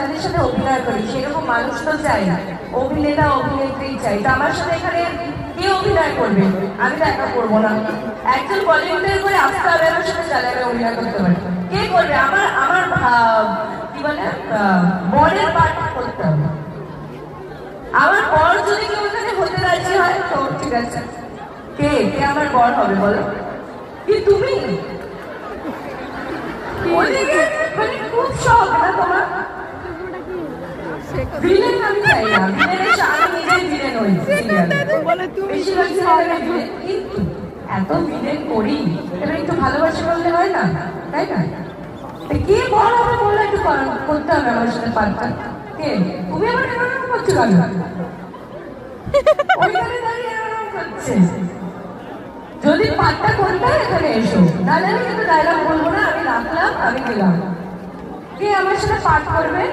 যাদের সাথে অভিনয় করি সেরকম মানুষ তো চাই, অভিনেতা অভিনেত্রী চাই। তো আমার সাথে এখানে কে অভিনয় করবে? আমি তো একা করবো না, একজন ভলেন্টিয়ার করে আসতে হবে আমার সাথে, তাহলে আমি অভিনয় করতে পারি। কে করবে? আমার আমার কি বলে বরের পার্ট করতে হবে। আমার বর যদি কেউ এখানে হতে রাজি হয় তো ঠিক আছে। কে কে আমার বর হবে বলো? কি তুমি? মানে খুব শখ না তোমার? ভিলেন আমি চাই না, ভিলেনের আমি নিজেই ভিলেন হই। বেশিরভাগ সিরিয়ালে ভিলেন, কিন্তু এত ভিলেন করি এবার একটু ভালোবাসা করলে হয় না, তাই না? কে বড় হবে বললো, একটু করতে হবে আমার সাথে পার্টটা। কে? তুমি আমার এরকম করছো কেন? ওইখানে দাঁড়িয়ে এরকম করছে। যদি পার্টটা করতে হয় এখানে এসো, নাহলে আমি কিন্তু ডায়লগ বলবো না, আমি রাখলাম, আমি গেলাম। কে আমার সাথে পার্ট করবে?